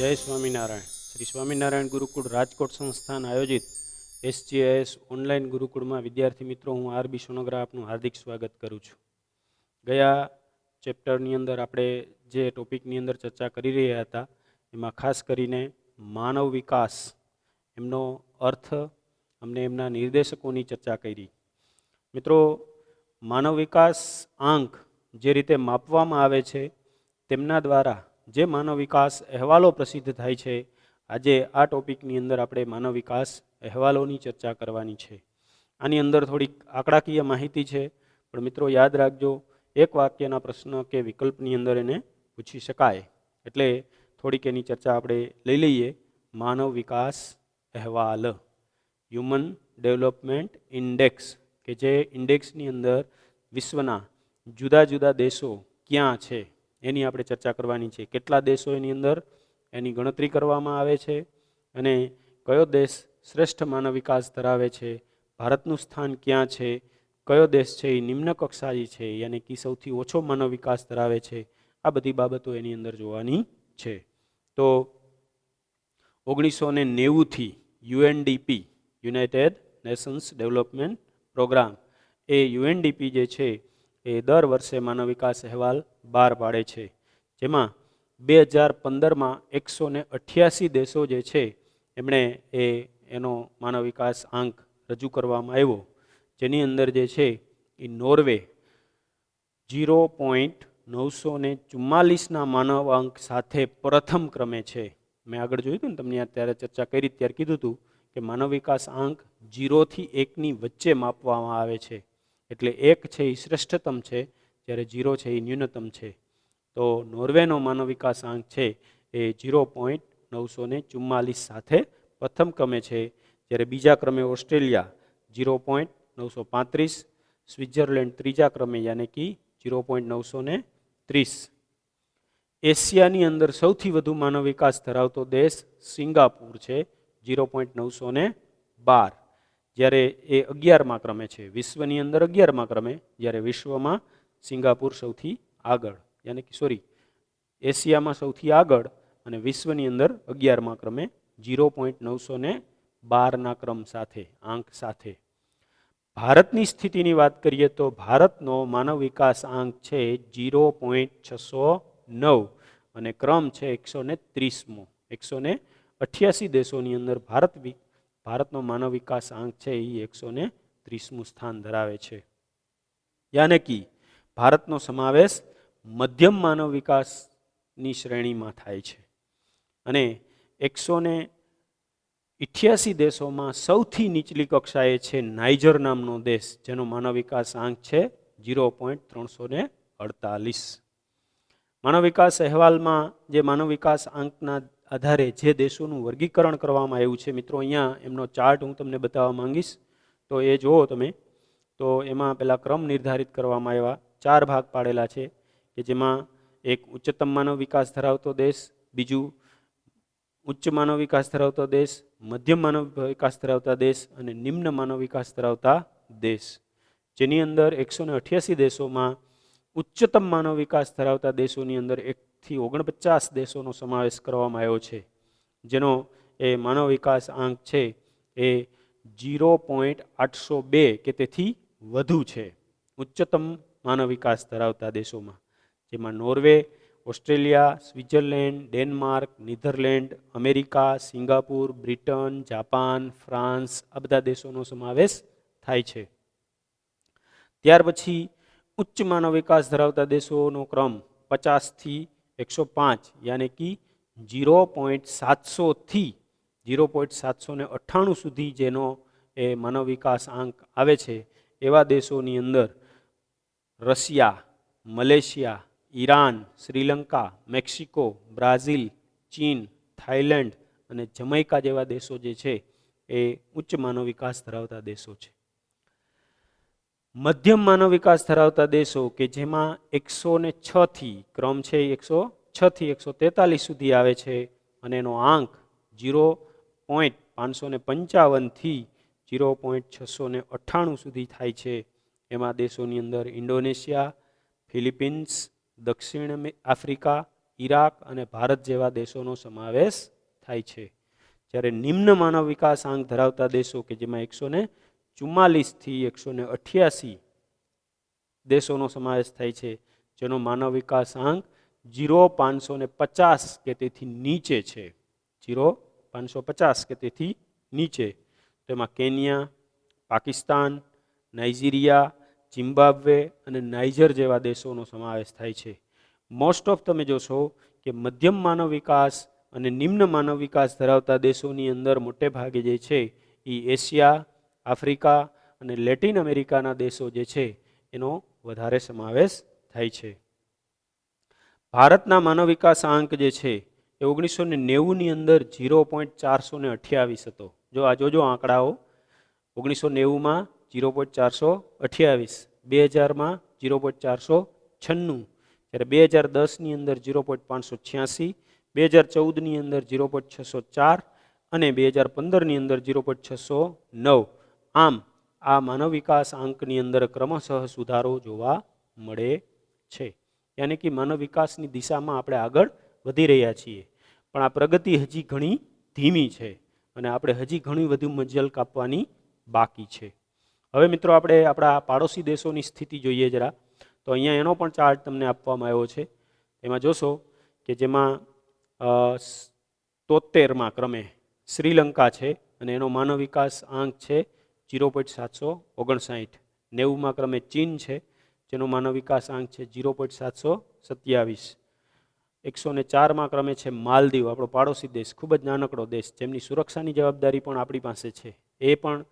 જય સ્વામિનારાયણ. શ્રી સ્વામિનારાયણ ગુરુકુળ રાજકોટ સંસ્થાન આયોજિત SGIS ઓનલાઈન ગુરુકુળમાં વિદ્યાર્થી મિત્રો, હું આરબી સોનગરા આપનું હાર્દિક સ્વાગત કરું છું. ગયા ચેપ્ટરની અંદર આપણે જે ટોપિકની અંદર ચર્ચા કરી રહ્યા હતા એમાં ખાસ કરીને માનવ વિકાસ, એમનો અર્થ, અમને એમના નિર્દેશકોની ચર્ચા કરી. મિત્રો, માનવ વિકાસ આંક જે રીતે માપવામાં આવે છે તેમના દ્વારા જે માનવ વિકાસ અહેવાલો પ્રસિદ્ધ થાય છે, આજે આ ટોપિકની અંદર આપણે માનવ વિકાસ અહેવાલોની ચર્ચા કરવાની છે. આની અંદર થોડીક આંકડાકીય માહિતી છે, પણ મિત્રો યાદ રાખજો, એક વાક્યના પ્રશ્ન કે વિકલ્પની અંદર એને પૂછી શકાય, એટલે થોડીક એની ચર્ચા આપણે લઈ લઈએ. માનવ વિકાસ અહેવાલ, હ્યુમન ડેવલપમેન્ટ ઇન્ડેક્સ, કે જે ઇન્ડેક્સની અંદર વિશ્વના જુદા જુદા દેશો ક્યાં છે એની આપણે ચર્ચા કરવાની છે. કેટલા દેશો એની અંદર એની ગણતરી કરવામાં આવે છે અને કયો દેશ શ્રેષ્ઠ માનવ વિકાસ ધરાવે છે, ભારતનું સ્થાન ક્યાં છે, કયો દેશ છે એ નિમ્ન કક્ષાએ છે, યાની કે સૌથી ઓછો માનવ વિકાસ ધરાવે છે, આ બધી બાબતો એની અંદર જોવાની છે. તો 1990થી UNDP, united nations development programme, એ UNDP જે છે એ દર વર્ષે માનવ વિકાસ અહેવાલ બહાર પાડે છે, જેમાં 2015માં 188 દેશો જે છે એમણે એનો માનવ વિકાસ આંક રજૂ કરવામાં આવ્યો, જેની અંદર જે છે એ નોર્વે 0.944ના માનવ અંક સાથે પ્રથમ ક્રમે છે. મેં આગળ જોયું હતું ને, તમને ત્યારે ચર્ચા કરી ત્યારે કીધું હતું કે માનવ વિકાસ આંક 0 થી 1ની વચ્ચે માપવામાં આવે છે, એટલે 1 છે એ શ્રેષ્ઠતમ છે, જ્યારે 0 છે એ ન્યૂનતમ છે. તો નોર્વેનો માનવ વિકાસ આંક છે એ 0.944 સાથે પ્રથમ ક્રમે છે, જ્યારે બીજા ક્રમે ઓસ્ટ્રેલિયા 0.935, સ્વિટ્ઝરલેન્ડ ત્રીજા ક્રમે યાની કે 0.930. એશિયાની અંદર સૌથી વધુ માનવ વિકાસ ધરાવતો દેશ સિંગાપુર છે, 0.912, જ્યારે એ 11મા ક્રમે છે. વિશ્વની અંદર 11મા ક્રમે, જ્યારે વિશ્વમાં સિંગાપુર સૌથી આગળ, યાની કે એશિયામાં સૌથી આગળ અને વિશ્વની અંદર 11મા ક્રમે 0.912ના ક્રમ સાથે, આંક સાથે. ભારતની સ્થિતિની વાત કરીએ તો ભારતનો માનવ વિકાસ આંક છે 0.609 અને ક્રમ છે 130મો. 188 દેશોની અંદર ભારતનો માનવ વિકાસ આંક છે એ 130મું સ્થાન ધરાવે છે, યાને કે ભારતનો સમાવેશ મધ્યમ માનવ વિકાસની શ્રેણીમાં થાય છે. અને 188 દેશોમાં સૌથી નીચલી કક્ષાએ છે નાઇજર નામનો દેશ, જેનો માનવ વિકાસ આંક છે 0.348. માનવ વિકાસ અહેવાલમાં જે માનવ વિકાસ આંકના આધારે જે દેશોનું વર્ગીકરણ કરવામાં આવ્યું છે, મિત્રો અહીંયા એમનો ચાર્ટ હું તમને બતાવવા માંગીશ, તો એ જુઓ તમે. તો એમાં પેલા ક્રમ નિર્ધારિત કરવામાં આવ્યા, 4 ભાગ પાડેલા છે, કે જેમાં એક ઉચ્ચતમ માનવ વિકાસ ધરાવતો દેશ, બીજું ઉચ્ચ માનવ વિકાસ ધરાવતો દેશ, મધ્યમ માનવ વિકાસ ધરાવતા દેશ અને નિમ્ન માનવ વિકાસ ધરાવતા દેશ. જેની અંદર 188 દેશોમાં ઉચ્ચતમ માનવ વિકાસ ધરાવતા દેશોની અંદર 1 થી 49 દેશોનો સમાવેશ કરવામાં આવ્યો છે, જેનો એ માનવ વિકાસ આંક છે એ 0.802 કે તેથી વધુ છે ઉચ્ચતમ માનવ વિકાસ ધરાવતા દેશોમાં, જેમાં Norway, Australia, Switzerland, Denmark, Netherland, America, Singapore, Britain, Japan, France, આ બધા દેશોનો સમાવેશ થાય છે. ત્યાર પછી ઉચ્ચ માનવ વિકાસ ધરાવતા દેશોનો ક્રમ 50 થી 105, યાની કે 0.700 થી 0.798 સુધી જેનો એ માનવ વિકાસ આંક આવે છે, એવા દેશોની અંદર Russia, Malaysia, Iran, Sri Lanka, Mexico, Brazil, ચીન, થાઈલેન્ડ અને જમૈકા જેવા દેશો જે છે એ ઉચ્ચ માનવ વિકાસ ધરાવતા દેશો છે. મધ્યમ માનવ વિકાસ ધરાવતા દેશો કે જેમાં 106 થી ક્રમ છે 106 થી 143 સુધી આવે છે, અને એનો આંક 0.555 થી 0.698 સુધી થાય છે. એમાં દેશોની અંદર ઇન્ડોનેશિયા, ફિલિપિન્સ, દક્ષિણ આફ્રિકા, ઈરાક અને ભારત જેવા દેશોનો સમાવેશ થાય છે. જ્યારે નિમ્ન માનવ વિકાસ આંક ધરાવતા દેશો કે જેમાં 144 થી 188 દેશોનો સમાવેશ થાય છે, જેનો માનવ વિકાસ આંક 0.550 કે તેથી નીચે છે. 0.550 કે તેથી નીચે. તેમાં કેન્યા, પાકિસ્તાન, નાઇજીરિયા, ઝિમ્બાબ્વે અને નાઇજર જેવા દેશોનો સમાવેશ થાય છે. મોસ્ટ ઓફ તમે જોશો કે મધ્યમ માનવ વિકાસ અને નિમ્ન માનવ વિકાસ ધરાવતા દેશોની અંદર મોટે ભાગે જે છે એ એશિયા, આફ્રિકા અને લેટિન અમેરિકાના દેશો જે છે એનો વધારે સમાવેશ થાય છે. ભારતના માનવ વિકાસ આંક જે છે એ 1990ની અંદર 0.428 હતો. જો આ જોજો આંકડાઓ, 1990માં 0.428, 2000માં 0.496, જ્યારે 2010ની અંદર 0.586, 2014ની અંદર 0.604 અને 2015ની અંદર 0.609. આમ આ માનવ વિકાસ આંકની અંદર ક્રમશઃ સુધારો જોવા મળે છે. યાની કે માનવ વિકાસની દિશામાં આપણે આગળ વધી રહ્યા છીએ, પણ આ પ્રગતિ હજી ઘણી ધીમી છે અને આપણે હજી ઘણી વધુ મજલ કાપવાની બાકી છે. હવે મિત્રો આપણે આપણા પાડોશી દેશોની સ્થિતિ જોઈએ જરા. તો અહીંયા એનો પણ ચાર્ટ તમને આપવામાં આવ્યો છે. એમાં જોશો કે જેમાં 73માં ક્રમે શ્રીલંકા છે અને એનો માનવ વિકાસ આંક છે 0.759. 90માં ક્રમે ચીન છે, જેનો માનવ વિકાસ આંક છે 0.727. 104માં ક્રમે છે માલદીવ, આપણો પાડોશી દેશ, ખૂબ જ નાનકડો દેશ, જેમની સુરક્ષાની જવાબદારી પણ આપણી પાસે છે. એ પણ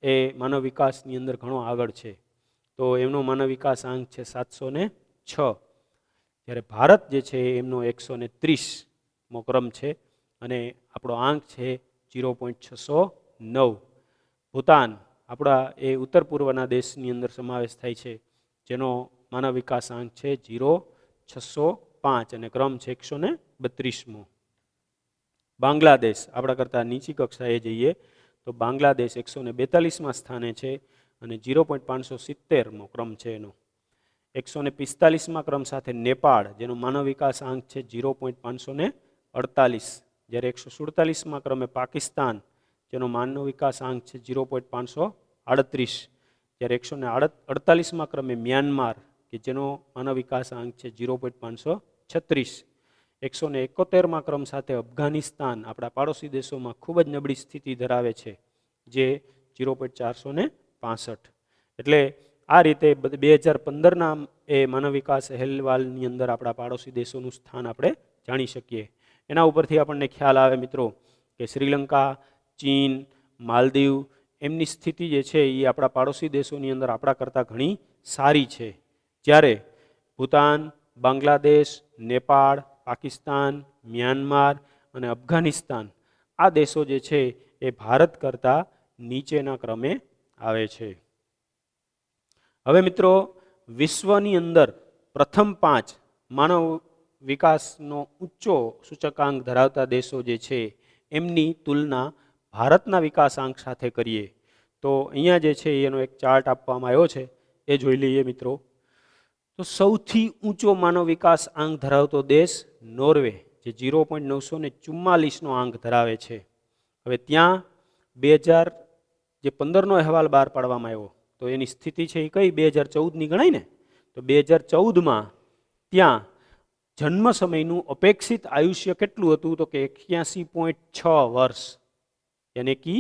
એ માનવ વિકાસની અંદર ઘણો આગળ છે. તો એમનો માનવ વિકાસ આંક છે 706. જ્યારે ભારત જે છે એમનો 130મો ક્રમ છે અને આપણો આંક છે 0.609. ભૂતાન આપણા એ ઉત્તર પૂર્વના દેશની અંદર સમાવેશ થાય છે, જેનો માનવ વિકાસ આંક છે 0.605 અને ક્રમ છે 132મો. બાંગ્લાદેશ આપણા કરતાં નીચી કક્ષાએ જઈએ તો બાંગ્લાદેશ 142માં સ્થાને છે અને 0.570મો ક્રમ છે એનો. 145માં ક્રમ સાથે નેપાળ, જેનો માનવ વિકાસ આંક છે 0.548. જ્યારે 147માં ક્રમે પાકિસ્તાન, જેનો માનવ વિકાસ આંક છે 0.538. જ્યારે 148માં ક્રમે મ્યાનમાર, કે જેનો માનવ વિકાસ આંક છે 0.536. 171માં ક્રમ સાથે અફઘાનિસ્તાન, આપણા પાડોશી દેશોમાં ખૂબ જ નબળી સ્થિતિ ધરાવે છે, જે 0.465. એટલે આ રીતે 2015ના એ માનવ વિકાસ અહેવાલની અંદર આપણા પાડોશી દેશોનું સ્થાન આપણે જાણી શકીએ. એના ઉપરથી આપણને ખ્યાલ આવે મિત્રો કે શ્રીલંકા, ચીન, માલદીવ એમની સ્થિતિ જે છે એ આપણા પાડોશી દેશોની અંદર આપણા કરતાં ઘણી સારી છે. જ્યારે ભૂતાન, બાંગ્લાદેશ, નેપાળ, પાકિસ્તાન, મ્યાનમાર અને અફઘાનિસ્તાન આ દેશો જે છે એ ભારત કરતાં નીચેના ક્રમે આવે છે. હવે મિત્રો વિશ્વની અંદર પ્રથમ 5 માનવ વિકાસનો ઊંચો સૂચકાંક ધરાવતા દેશો જે છે એમની તુલના ભારતના વિકાસાંક સાથે કરીએ તો અહીંયા જે છે એનો એક ચાર્ટ આપવામાં આવ્યો છે, એ જોઈ લઈએ મિત્રો. તો સૌથી ઊંચો માનવ વિકાસ આંક ધરાવતો દેશ નોર્વે, જે 0.944નો આંક ધરાવે છે. હવે ત્યાં 2015નો અહેવાલ બહાર પાડવામાં આવ્યો, તો એની સ્થિતિ છે એ કઈ 2014ની ગણાય ને. તો 2014માં ત્યાં જન્મ સમયનું અપેક્ષિત આયુષ્ય કેટલું હતું, તો કે 81.6 વર્ષ, યાની કે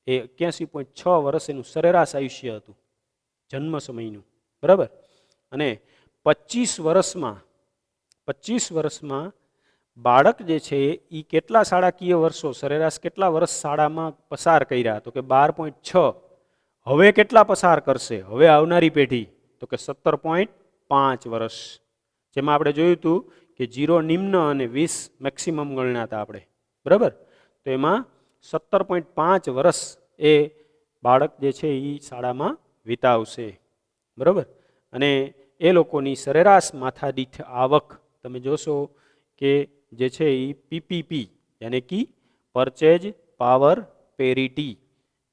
81.6 વર્ષ એનું સરેરાશ આયુષ્ય હતું જન્મ સમયનું, બરાબર. અને 25 વર્ષમાં બાળક જે છે એ કેટલા શાળાકીય વર્ષો, સરેરાશ કેટલા વર્ષ શાળામાં પસાર કર્યા, તો કે 12.6. હવે કેટલા પસાર કરશે હવે આવનારી પેઢી, તો કે 17.5 વર્ષ. જેમાં આપણે જોયું હતું કે 0 નિમ્ન અને 20 મેક્સિમમ ગણ્યા હતા આપણે, બરાબર. તો એમાં 17.5 વર્ષ એ બાળક જે છે એ શાળામાં વિતાવશે, બરાબર. અને એ લોકોની સરેરાશ માથાદીઠ આવક તમે જોશો કે જે છે એ પીપીપી યાની કે પરચેજ પાવર પેરિટી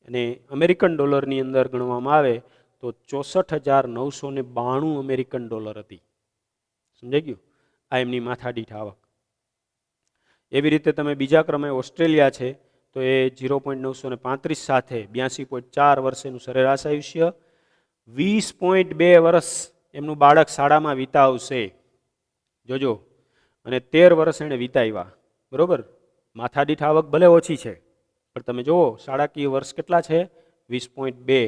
અને અમેરિકન ડોલરની અંદર ગણવામાં આવે તો 64,992 અમેરિકન ડોલર હતી. સમજાઈ ગયું. આ એમની માથાદીઠ આવક. એવી રીતે તમે બીજા ક્રમે ઓસ્ટ્રેલિયા છે તો એ 0.935 સાથે 82.4 વર્ષનું સરેરાશ આયુષ્ય, 20.2 વર્ષ એમનું બાળક શાળામાં વિતાવશે, જોજો, અને 13 વર્ષ એને વિતાવ્યા. બરોબર, માથાદીઠ આવક ભલે ઓછી છે પણ તમે જુઓ શાળાકીય વર્ષ કેટલા છે, 20.2,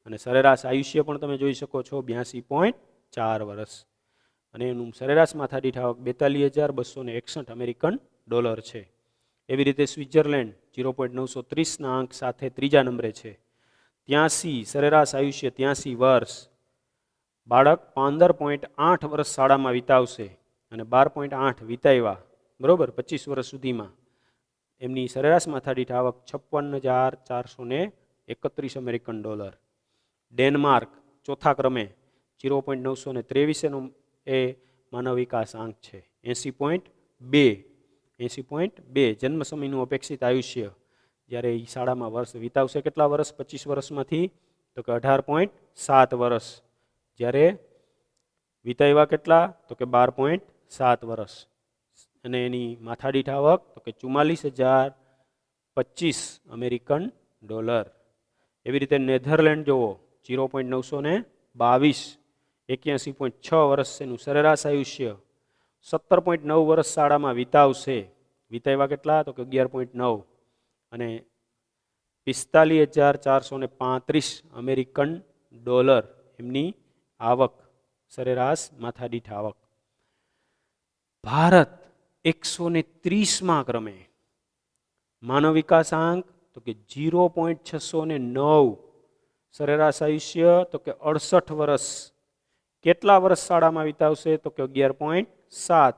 અને સરેરાશ આયુષ્ય પણ તમે જોઈ શકો છો 82.4 વર્ષ, અને એનું સરેરાશ માથાદીઠ આવક 42,261 અમેરિકન ડોલર છે. એવી રીતે સ્વિટ્ઝરલેન્ડ 0.930 અંક સાથે ત્રીજા નંબરે છે, 83 સરેરાશ આયુષ્ય 83 વર્ષ, બાળક 15.8 વર્ષ શાળામાં વિતાવશે અને 12.8 વિતાવ્યા, બરોબર, 25 વર્ષ સુધીમાં. એમની સરેરાશ માથાદીઠ આવક 56,431 અમેરિકન ડોલર. ડેનમાર્ક ચોથા ક્રમે 0.923 એ માનવ વિકાસ આંક છે, 80.2 જન્મ સમયનું અપેક્ષિત આયુષ્ય, જ્યારે એ શાળામાં વર્ષ વિતાવશે કેટલા વર્ષ 25 વર્ષમાંથી, તો કે 18.7 વર્ષ, જ્યારે વિતાવ્યા કેટલા, તો કે 12.7 વર્ષ, અને એની માથાદીઠ આવક તો કે 44,025 અમેરિકન ડોલર. એવી રીતે નેધરલેન્ડ જુઓ 0.922 81.6 વર્ષ એનું સરેરાશ આયુષ્ય, 17.9 વર્ષ શાળામાં વિતાવશે, વિતાવ્યા કેટલા, તો કે 11.9, અને 45,435 અમેરિકન ડોલર એમની આવક, સરેરાશ માથાદીઠ આવક. ભારત 130માં ક્રમે, માનવ વિકાસ આંક તો કે 0.609, સરેરાશ આયુષ્ય તો કે 68 વર્ષ, કેટલા વર્ષ શાળામાં વિતાવશે, તો કે 11.7,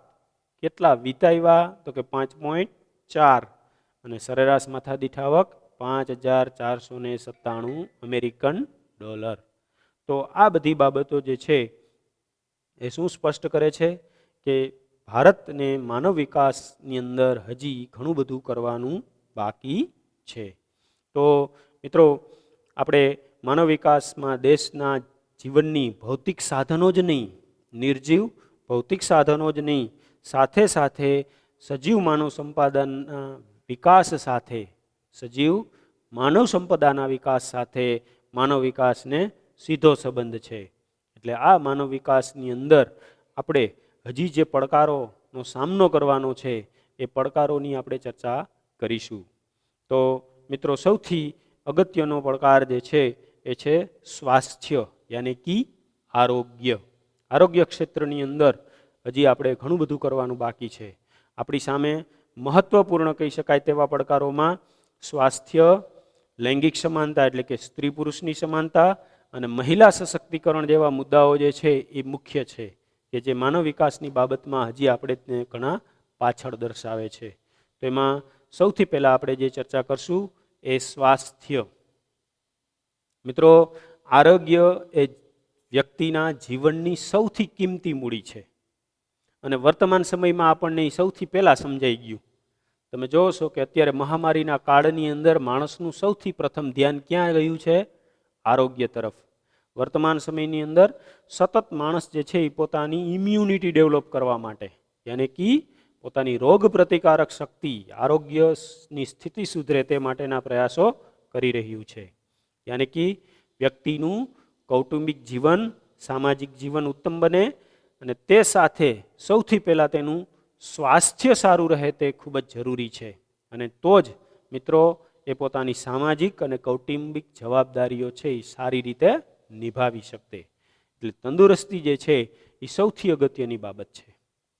કેટલા વિતાવ્યા, તો કે 5.4, અને સરેરાશ માથાદીઠ આવક 5,497 અમેરિકન ડોલર. તો આ બધી બાબતો જે છે એ શું સ્પષ્ટ કરે છે કે ભારતને માનવ વિકાસની અંદર હજી ઘણું બધું કરવાનું બાકી છે. તો મિત્રો, આપણે માનવ વિકાસમાં દેશના જીવનની ભૌતિક સાધનો જ નહીં, નિર્જીવ ભૌતિક સાધનો જ નહીં, સાથે સાથે સજીવ માનવ સંપાદનના વિકાસ સાથે, સજીવ માનવ સંપદાના વિકાસ સાથે માનવ વિકાસને સીધો સંબંધ છે. એટલે આ માનવ વિકાસની અંદર આપણે હજી જે પડકારોનો સામનો કરવાનો છે એ પડકારોની આપણે ચર્ચા કરીશું. તો મિત્રો, સૌથી અગત્યનો પડકાર જે છે એ છે સ્વાસ્થ્ય, યાની કે આરોગ્ય. આરોગ્ય ક્ષેત્રની અંદર હજી આપણે ઘણું બધું કરવાનું બાકી છે. આપણી સામે મહત્વપૂર્ણ કહી શકાય તેવા પડકારોમાં સ્વાસ્થ્ય, લૈંગિક સમાનતા એટલે કે સ્ત્રી પુરુષની સમાનતા, અને મહિલા સશક્તિકરણ જેવા મુદ્દાઓ જે છે એ મુખ્ય છે, કે જે માનવ વિકાસની બાબતમાં હજી આપણે ઘણા પાછળ દર્શાવે છે. તો એમાં સૌથી પહેલાં આપણે જે ચર્ચા કરશું એ સ્વાસ્થ્ય. મિત્રો, આરોગ્ય એ વ્યક્તિના જીવનની સૌથી કિંમતી મૂડી છે, અને વર્તમાન સમયમાં આપણને સૌથી પહેલાં સમજાઈ ગયું. તમે જોવો છો કે અત્યારે મહામારીના કાળની અંદર માણસનું સૌથી પ્રથમ ધ્યાન ક્યાં ગયું છે? આરોગ્ય તરફ. વર્તમાન સમયની અંદર સતત માણસ જે છે એ પોતાની ઇમ્યુનિટી ડેવલપ કરવા માટે, યાની કે પોતાની રોગ પ્રતિકારક શક્તિ, આરોગ્યની સ્થિતિ સુધરે તે માટેના પ્રયાસો કરી રહ્યું છે. યાની કે વ્યક્તિનું કૌટુંબિક જીવન, સામાજિક જીવન ઉત્તમ બને, અને તે સાથે સૌથી પહેલાં તેનું સ્વાસ્થ્ય સારું રહે તે ખૂબ જ જરૂરી છે. અને તો જ મિત્રો એ પોતાની સામાજિક અને કૌટુંબિક જવાબદારીઓ છે એ સારી રીતે નિભાવી શકતે. એટલે તંદુરસ્તી જે છે એ સૌથી અગત્યની બાબત છે.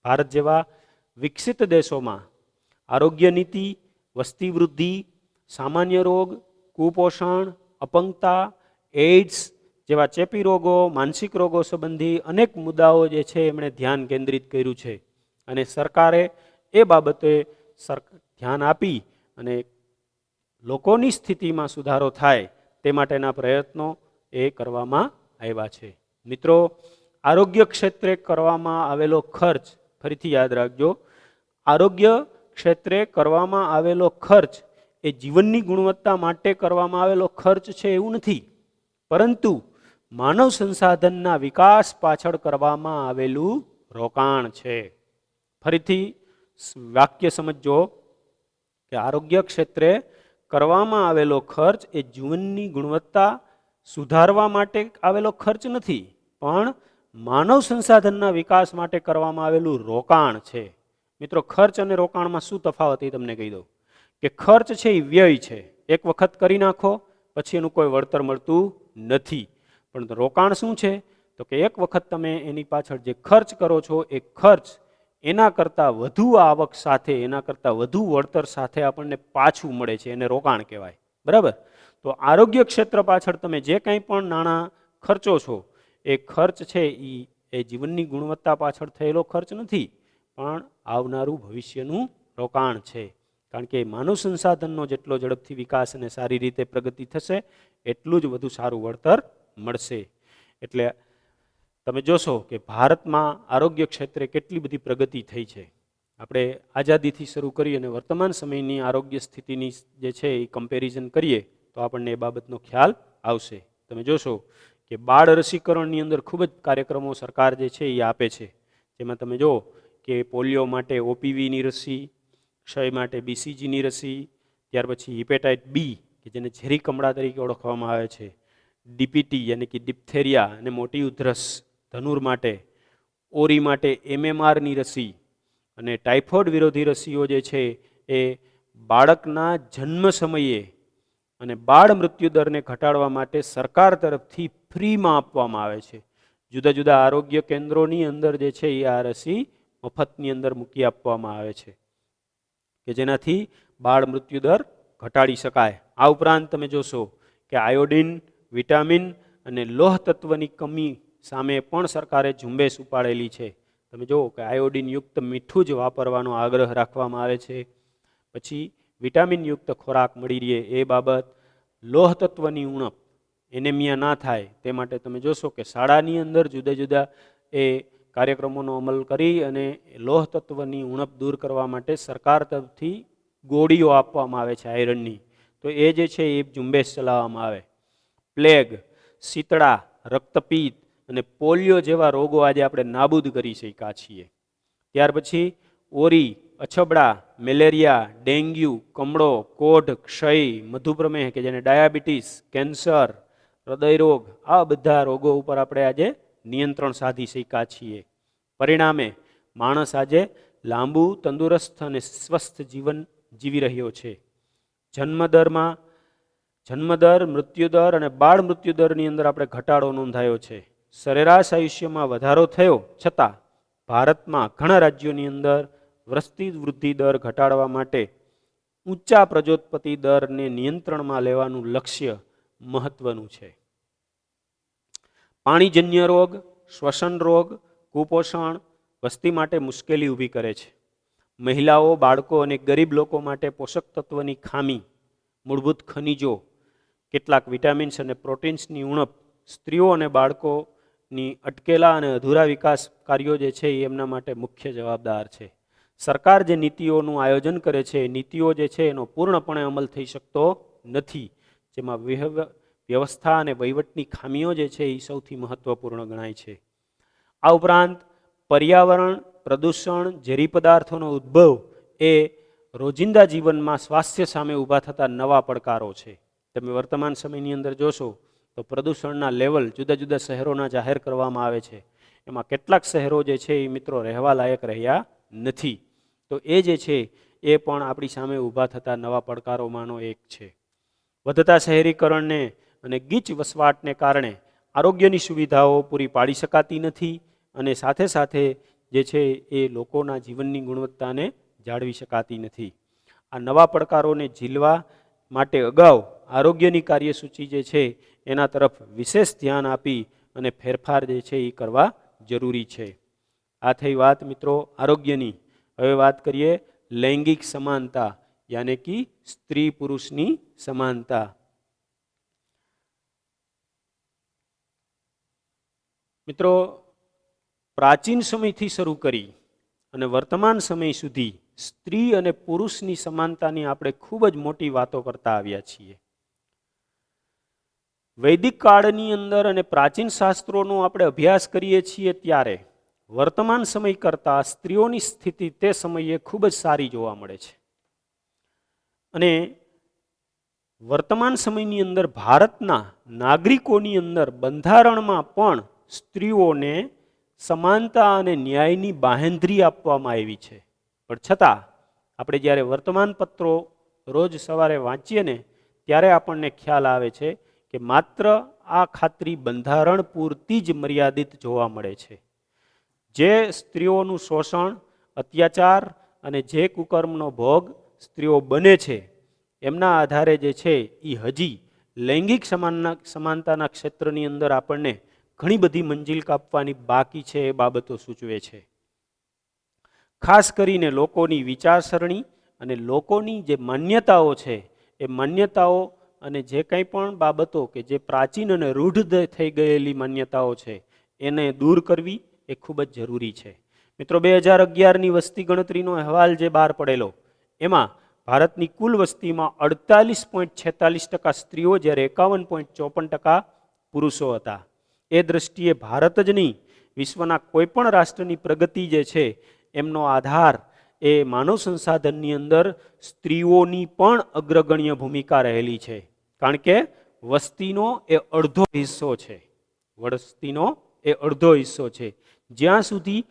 ભારત જેવા વિકસિત દેશોમાં આરોગ્ય નીતિ, વસ્તી વૃદ્ધિ, સામાન્ય રોગ, કુપોષણ, અપંગતા, એઇડ્સ જેવા ચેપી રોગો, માનસિક રોગો સંબંધી અનેક મુદ્દાઓ જે છે એમણે ધ્યાન કેન્દ્રિત કર્યું છે, અને સરકારે એ બાબતે ધ્યાન આપી અને લોકોની સ્થિતિમાં સુધારો થાય તે માટેના પ્રયત્નો એ કરવામાં આવ્યા છે. મિત્રો, આરોગ્ય ક્ષેત્રે કરવામાં આવેલો ખર્ચ, ફરીથી યાદ રાખજો, આરોગ્ય ક્ષેત્રે કરવામાં આવેલો ખર્ચ એ જીવનની ગુણવત્તા માટે કરવામાં આવેલો ખર્ચ છે એવું નથી, પરંતુ માનવ સંસાધનના વિકાસ પાછળ કરવામાં આવેલું રોકાણ છે. ફરીથી વાક્ય સમજો કે આરોગ્ય ક્ષેત્રે કરવામાં આવેલો ખર્ચ એ જીવનની ગુણવત્તા સુધારવા માટે આવેલો ખર્ચ નથી, પણ માનવ સંસાધનના વિકાસ માટે કરવામાં આવેલું રોકાણ છે. મિત્રો, ખર્ચ અને રોકાણમાં શું તફાવત એ તમને કહી દઉં કે ખર્ચ છે એ વ્યય છે, એક વખત કરી નાખો પછી એનું કોઈ વળતર મળતું નથી. પણ રોકાણ શું છે તો કે એક વખત તમે એની પાછળ જે ખર્ચ કરો છો એ ખર્ચ એના કરતાં વધુ આવક સાથે, એના કરતાં વધુ વળતર સાથે આપણને પાછું મળે છે, એને રોકાણ કહેવાય. બરાબર? તો આરોગ્ય ક્ષેત્ર પાછળ તમે જે કંઈ પણ નાણાં ખર્ચો છો એ ખર્ચ છે એ જીવનની ગુણવત્તા પાછળ થયેલો ખર્ચ નથી, પણ આવનારું ભવિષ્યનું રોકાણ છે. કારણ કે માનવ સંસાધનનો જેટલો ઝડપથી વિકાસ અને સારી રીતે પ્રગતિ થશે એટલું જ વધુ સારું વળતર મળશે. એટલે તમે જોશો કે ભારતમાં આરોગ્ય ક્ષેત્રે કેટલી બધી પ્રગતિ થઈ છે. આપણે આઝાદીથી શરૂ કરી અને વર્તમાન સમયની આરોગ્ય સ્થિતિની જે છે એ કમ્પેરિઝન કરીએ તો આપણને એ બાબતનો ખ્યાલ આવશે. તમે જોશો કે બાળ રસીકરણની અંદર ખૂબ જ કાર્યક્રમો સરકાર જે છે એ આપે છે. જેમાં તમે જો કે પોલિયો માટે ઓપીવીની રસી, ક્ષય માટે બીસીજીની રસી, ત્યાર પછી હિપેટાઇટ બી કે જેને ઝેરી કમળા તરીકે ઓળખવામાં આવે છે, ડીપીટી યાની કે ડિપ્થેરિયા અને મોટી ઉધરસ ધનુર માટે, ઓરી માટે એમએમઆરની રસી અને ટાઇફોઇડ વિરોધી રસીઓ જે છે એ બાળકના જન્મ સમયે અને બાળ મૃત્યુદરને ઘટાડવા માટે સરકાર તરફથી ફ્રીમાં આપવામાં આવે છે. જુદા જુદા આરોગ્ય કેન્દ્રોની અંદર જે છે એ આ રસી મફતની અંદર મૂકી આપવામાં આવે છે કે જેનાથી બાળ મૃત્યુદર ઘટાડી શકાય. આ ઉપરાંત તમે જોશો કે આયોડિન, વિટામિન અને લોહ તત્વની કમી સામે પણ સરકારે ઝુંબેશ ઉપાડેલી છે. તમે જુઓ કે આયોડિનયુક્ત મીઠું જ વાપરવાનો આગ્રહ રાખવામાં આવે છે. પછી વિટામિનયુક્ત ખોરાક મળી રહે એ બાબત, લોહ તત્વની ઉણપ, એનેમિયા ના થાય તે માટે તમે જોશો કે શાળાની અંદર જુદા જુદા એ કાર્યક્રમોનો અમલ કરી અને લોહ તત્વની ઉણપ દૂર કરવા માટે સરકાર તરફથી ગોળીઓ આપવામાં આવે છે આયરનની. તો એ જે છે એ ઝુંબેશ ચલાવવામાં આવે. પ્લેગ, શીતળા, રક્તપિત્ત અને પોલિયો જેવા રોગો આજે આપણે નાબૂદ કરી શક્યા છીએ. ત્યાર પછી ઓરી, અછબડા, મેલેરિયા, ડેન્ગ્યુ, કમળો, કોઢ, ક્ષય, મધુપ્રમેહ કે જેને ડાયાબિટીસ, કેન્સર, હૃદયરોગ, આ બધા રોગો ઉપર આપણે આજે નિયંત્રણ સાધી શક્યા છીએ. પરિણામે માણસ આજે લાંબુ, તંદુરસ્ત અને સ્વસ્થ જીવન જીવી રહ્યો છે. જન્મદર, મૃત્યુદર અને બાળ મૃત્યુદરની અંદર આપણે ઘટાડો નોંધાયો છે. સરેરાશ આયુષ્યમાં વધારો થયો છતાં ભારતમાં ઘણા રાજ્યોની અંદર વસ્તી વૃદ્ધિ દર ઘટાડવા માટે ઊંચા પ્રજોત્પત્તિ દરને નિયંત્રણમાં લેવાનું લક્ષ્ય મહત્વનું છે. પાણીજન્ય રોગ, શ્વસન રોગ, કુપોષણ વસ્તી માટે મુશ્કેલી ઊભી કરે છે. મહિલાઓ, બાળકો અને ગરીબ લોકો માટે પોષક તત્વની ખામી, મૂળભૂત ખનિજો, કેટલાક વિટામિન્સ અને પ્રોટીન્સની ઉણપ, સ્ત્રીઓ અને બાળકોની અટકેલા અને અધૂરા વિકાસ કાર્યો જે છે એ એમના માટે મુખ્ય જવાબદાર છે. સરકાર જે નીતિઓનું આયોજન કરે છે એ નીતિઓ જે છે એનો પૂર્ણપણે અમલ થઈ શકતો નથી, જેમાં વ્યવસ્થા અને વહીવટની ખામીઓ જે છે એ સૌથી મહત્વપૂર્ણ ગણાય છે. આ ઉપરાંત પર્યાવરણ, પ્રદૂષણ, ઝેરી પદાર્થોનો ઉદ્ભવ એ રોજિંદા જીવનમાં સ્વાસ્થ્ય સામે ઊભા થતા નવા પડકારો છે. તમે વર્તમાન સમયની અંદર જોશો તો પ્રદૂષણના લેવલ જુદા જુદા શહેરોના જાહેર કરવામાં આવે છે. એમાં કેટલાક શહેરો જે છે એ મિત્રો રહેવા લાયક રહ્યા નથી. તો એ જે છે એ પણ આપણી સામે ઊભા થતા નવા પડકારોમાંનો એક છે. વધતા શહેરીકરણને અને ગીચ વસવાટને કારણે આરોગ્યની સુવિધાઓ પૂરી પાડી શકાતી નથી અને સાથે સાથે જે છે એ લોકોના જીવનની ગુણવત્તાને જાળવી શકાતી નથી. આ નવા પડકારોને ઝીલવા માટે અગાઉ આરોગ્યની કાર્યસૂચિ જે છે એના તરફ વિશેષ ધ્યાન આપી અને ફેરફાર જે છે એ કરવા જરૂરી છે. આ થઈ વાત મિત્રો આરોગ્યની. હવે વાત કરીએ લૈંગિક સમાનતા યાને કે સ્ત્રી પુરુષની સમાનતા. મિત્રો, પ્રાચીન સમયથી શરૂ કરી અને વર્તમાન સમય સુધી સ્ત્રી અને પુરુષની સમાનતાની આપણે ખૂબ જ મોટી વાતો કરતા આવ્યા છીએ. વૈદિક કાળની અંદર અને પ્રાચીન શાસ્ત્રોનો આપણે અભ્યાસ કરીએ છીએ ત્યારે વર્તમાન સમય કરતાં સ્ત્રીઓની સ્થિતિ તે સમયે ખૂબ જ સારી જોવા મળે છે. અને વર્તમાન સમયની અંદર ભારતના નાગરિકોની અંદર બંધારણમાં પણ સ્ત્રીઓને સમાનતા અને ન્યાયની બાંહેધરી આપવામાં આવી છે. પણ છતાં આપણે જ્યારે વર્તમાન પત્રો રોજ સવારે વાંચીએ ને ત્યારે આપણને ખ્યાલ આવે છે કે માત્ર આ ખાતરી બંધારણ પૂરતી જ મર્યાદિત જોવા મળે છે. જે સ્ત્રીઓનું શોષણ, અત્યાચાર અને જે કુકર્મનો ભોગ સ્ત્રીઓ બને છે એમના આધારે જે છે એ હજી લૈંગિક સમાનતાના ક્ષેત્રની અંદર આપણને ઘણી બધી મંજિલ કાપવાની બાકી છે એ બાબતો સૂચવે છે. ખાસ કરીને લોકોની વિચારસરણી અને લોકોની જે માન્યતાઓ છે એ માન્યતાઓ અને જે કંઈ પણ બાબતો કે જે પ્રાચીન અને રૂઢ થઈ ગયેલી માન્યતાઓ છે એને દૂર કરવી એ ખૂબ જ જરૂરી છે. મિત્રો, 2011ની વસ્તી ગણતરીનો અહેવાલ જે બહાર પડેલો એમાં ભારતની કુલ વસ્તીમાં 48.46% સ્ત્રીઓ જ્યારે 51.54% પુરુષો હતા. એ દ્રષ્ટિએ ભારત જ નહીં, વિશ્વના કોઈ પણ રાષ્ટ્રની પ્રગતિ જે છે એમનો આધાર એ માનવ સંસાધનની અંદર સ્ત્રીઓની પણ અગ્રગણ્ય ભૂમિકા રહેલી છે. કારણ કે વસ્તીનો એ અડધો હિસ્સો છે. વસ્તીનો એ અડધો હિસ્સો છે. જ્યાં સુધી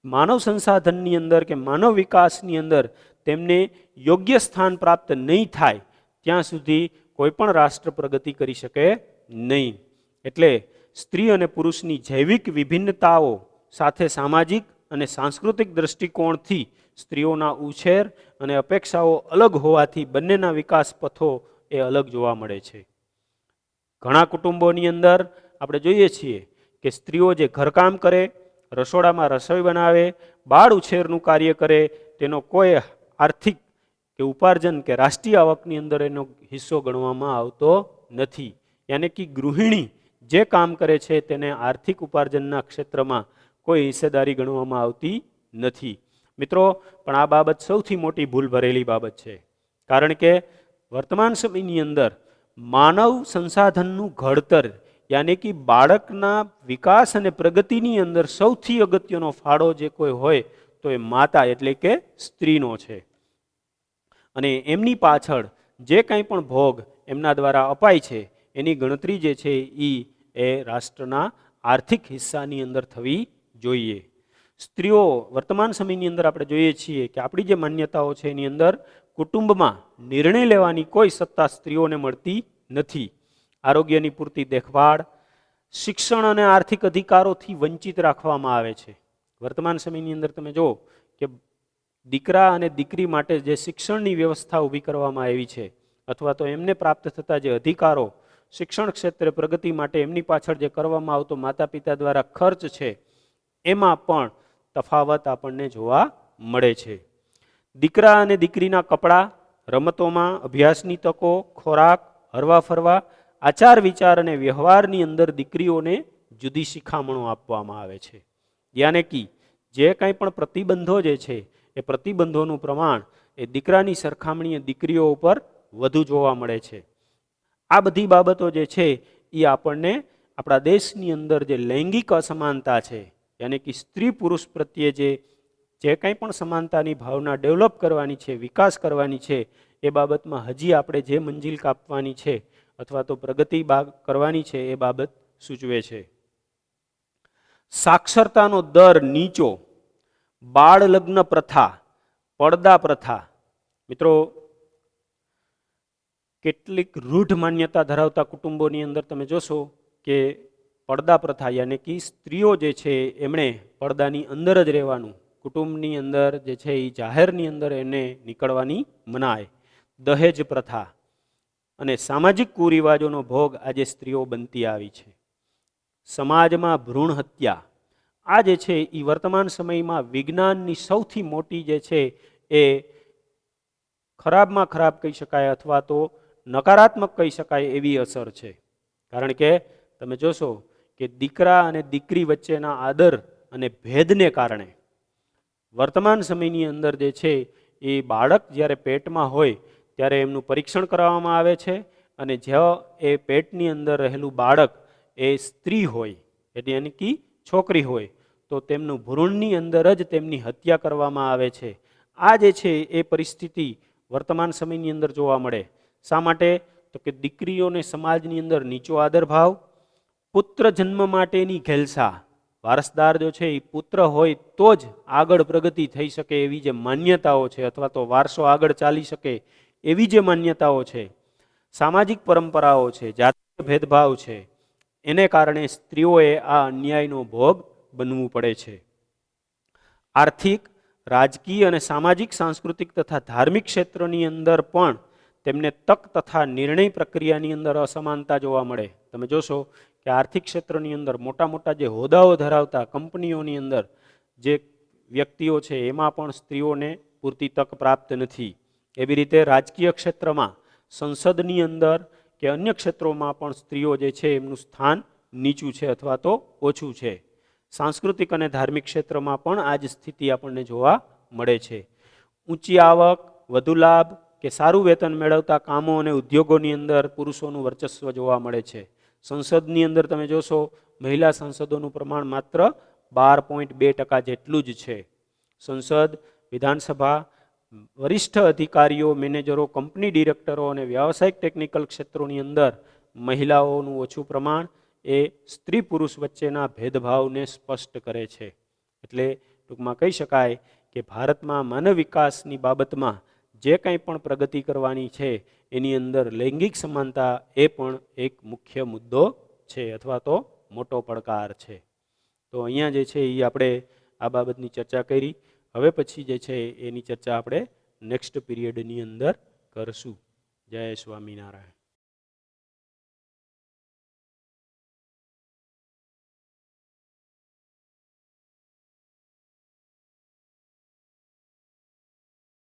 માનવ સંસાધનની અંદર કે માનવ વિકાસની અંદર તેમને યોગ્ય સ્થાન પ્રાપ્ત નહીં થાય ત્યાં સુધી કોઈ પણ રાષ્ટ્ર પ્રગતિ કરી શકે નહીં. એટલે સ્ત્રી અને પુરુષની જૈવિક વિભિન્નતાઓ સાથે સામાજિક અને સાંસ્કૃતિક દ્રષ્ટિકોણથી સ્ત્રીઓના ઉછેર અને અપેક્ષાઓ અલગ હોવાથી બંનેના વિકાસ પથો એ અલગ જોવા મળે છે. ઘણા કુટુંબોની અંદર આપણે જોઈએ છીએ કે સ્ત્રીઓ જે ઘરકામ કરે, રસોડામાં રસોઈ બનાવે, બાળ ઉછેરનું કાર્ય કરે, તેનો કોઈ આર્થિક કે ઉપાર્જન કે રાષ્ટ્રીય આવકની અંદર એનો હિસ્સો ગણવામાં આવતો નથી. યાની કે ગૃહિણી જે કામ કરે છે તેને આર્થિક ઉપાર્જનના ક્ષેત્રમાં કોઈ હિસ્સેદારી ગણવામાં આવતી નથી. મિત્રો, પણ આ બાબત સૌથી મોટી ભૂલ ભરેલી બાબત છે. કારણ કે વર્તમાન સમયની અંદર માનવ સંસાધનનું ઘડતર યાની કે બાળકના વિકાસ અને પ્રગતિની અંદર સૌથી અગત્યનો ફાળો જે કોઈ હોય તો એ માતા એટલે કે સ્ત્રીનો છે. અને એમની પાછળ જે કંઈ પણ ભોગ એમના દ્વારા અપાય છે એની ગણતરી જે છે એ રાષ્ટ્રના આર્થિક હિસ્સાની અંદર થવી જોઈએ. સ્ત્રીઓ વર્તમાન સમયની અંદર આપણે જોઈએ છીએ કે આપણી જે માન્યતાઓ છે એની અંદર કુટુંબમાં નિર્ણય લેવાની કોઈ સત્તા સ્ત્રીઓને મળતી નથી. આરોગ્યની પૂરતી દેખભાળ, શિક્ષણ અને આર્થિક અધિકારોથી વંચિત રાખવામાં આવે છે. વર્તમાન સમયની અંદર તમે જુઓ કે દીકરા અને દીકરી માટે જે શિક્ષણની વ્યવસ્થા ઊભી કરવામાં આવી છે અથવા તો એમને પ્રાપ્ત થતા જે અધિકારો શિક્ષણ ક્ષેત્રે પ્રગતિ માટે એમની પાછળ જે કરવામાં આવતો માતા પિતા દ્વારા ખર્ચ છે એમાં પણ તફાવત આપણને જોવા મળે છે. દીકરા અને દીકરીના કપડાં, રમતોમાં, અભ્યાસની તકો, ખોરાક, હરવા ફરવા, આચાર વિચાર અને વ્યવહારની અંદર દીકરીઓને જુદી શિખામણો આપવામાં આવે છે. યાને કે જે કંઈ પણ પ્રતિબંધો જે છે એ પ્રતિબંધોનું પ્રમાણ એ દીકરાની સરખામણીએ દીકરીઓ ઉપર વધુ જોવા મળે છે. આ બધી બાબતો જે છે એ આપણને આપણા દેશની અંદર જે લૈંગિક અસમાનતા છે યાની કે સ્ત્રી પુરુષ પ્રત્યે જે કંઈ પણ સમાનતાની ભાવના ડેવલપ કરવાની છે, વિકાસ કરવાની છે એ બાબતમાં હજી આપણે જે મંજિલ કાપવાની છે અથવા તો પ્રગતિ કરવાની છે એ બાબત સૂચવે છે. સાક્ષરતાનો દર નીચો, બાળ લગ્ન પ્રથા, પડદા પ્રથા. મિત્રો, કેટલીક રૂઢ માન્યતા ધરાવતા કુટુંબોની અંદર તમે જોશો કે પડદા પ્રથા યાની કે સ્ત્રીઓ જે છે એમણે પડદાની અંદર જ રહેવાનું, કુટુંબની અંદર જે છે એ જાહેરની અંદર એને નીકળવાની મનાય. દહેજ પ્રથા અને સામાજિક કુરિવાજોનો ભોગ આજે સ્ત્રીઓ બનતી આવી છે. સમાજમાં ભ્રૂણ હત્યા, આ જે છે એ વર્તમાન સમયમાં વિજ્ઞાનની સૌથી મોટી જે છે એ ખરાબમાં ખરાબ કહી શકાય અથવા તો નકારાત્મક કહી શકાય એવી અસર છે. કારણ કે તમે જોશો કે દીકરા અને દીકરી વચ્ચેના આદર અને ભેદને કારણે વર્તમાન સમયની અંદર જે છે એ બાળક જ્યારે પેટમાં હોય ત્યારે એમનું પરીક્ષણ કરવામાં આવે છે અને જો એ પેટની અંદર રહેલું બાળક એ સ્ત્રી હોય એટલે યાની કે છોકરી હોય તો તેમનું ભ્રૂણની અંદર જ તેમની હત્યા કરવામાં આવે છે. આ જે છે એ પરિસ્થિતિ વર્તમાન સમયની અંદર જોવા મળે. શા માટે? તો કે દીકરીઓને સમાજની અંદર નીચો આદરભાવ, પુત્ર જન્મ માટેની ઘેલસા, વારસદાર જો છે એ પુત્ર હોય તો જ આગળ પ્રગતિ થઈ શકે એવી જે માન્યતાઓ છે, અથવા તો વારસો આગળ ચાલી શકે એવી જે માન્યતાઓ છે, સામાજિક પરંપરાઓ છે, જાતીય ભેદભાવ છે, એને કારણે સ્ત્રીઓએ આ અન્યાયનો ભોગ બનવું પડે છે. આર્થિક, રાજકીય અને સામાજિક, સાંસ્કૃતિક તથા ધાર્મિક ક્ષેત્રની અંદર પણ તેમને તક તથા નિર્ણય પ્રક્રિયાની અંદર અસમાનતા જોવા મળે. તમે જોશો કે આર્થિક ક્ષેત્રની અંદર મોટા મોટા જે હોદ્દાઓ ધરાવતા કંપનીઓની અંદર જે વ્યક્તિઓ છે એમાં પણ સ્ત્રીઓને પૂરતી તક પ્રાપ્ત નથી. એવી રીતે રાજકીય ક્ષેત્રમાં, સંસદની અંદર કે અન્ય ક્ષેત્રોમાં પણ સ્ત્રીઓ જે છે એમનું સ્થાન નીચું છે અથવા તો ઓછું છે. સાંસ્કૃતિક અને ધાર્મિક ક્ષેત્રમાં પણ આ જ સ્થિતિ આપણને જોવા મળે છે. ઊંચી આવક, વધુ લાભ કે સારું વેતન મેળવતા કામો અને ઉદ્યોગોની અંદર પુરુષોનું વર્ચસ્વ જોવા મળે છે. સંસદની અંદર તમે જોશો મહિલા સાંસદોનું પ્રમાણ માત્ર 12.2% જેટલું જ છે. સંસદ, વિધાનસભા, વરિષ્ઠ અધિકારીઓ, મેનેજરો, કંપની ડિરેક્ટરો અને વ્યાવસાયિક ટેકનિકલ ક્ષેત્રોની અંદર મહિલાઓનું ઓછું પ્રમાણ એ સ્ત્રી પુરુષ વચ્ચેના ભેદભાવને સ્પષ્ટ કરે છે. એટલે ટૂંકમાં કહી શકાય કે ભારતમાં માનવ વિકાસની બાબતમાં જે કંઈ પણ પ્રગતિ કરવાની છે એની અંદર લૈંગિક સમાનતા એ પણ એક મુખ્ય મુદ્દો છે અથવા તો મોટો પડકાર છે. તો અહીંયા જે છે એ આપણે આ બાબતની ચર્ચા કરી. હવે પછી જે છે એની ચર્ચા આપણે નેક્સ્ટ પીરિયડની અંદર કરશું. જય સ્વામિનારાયણ.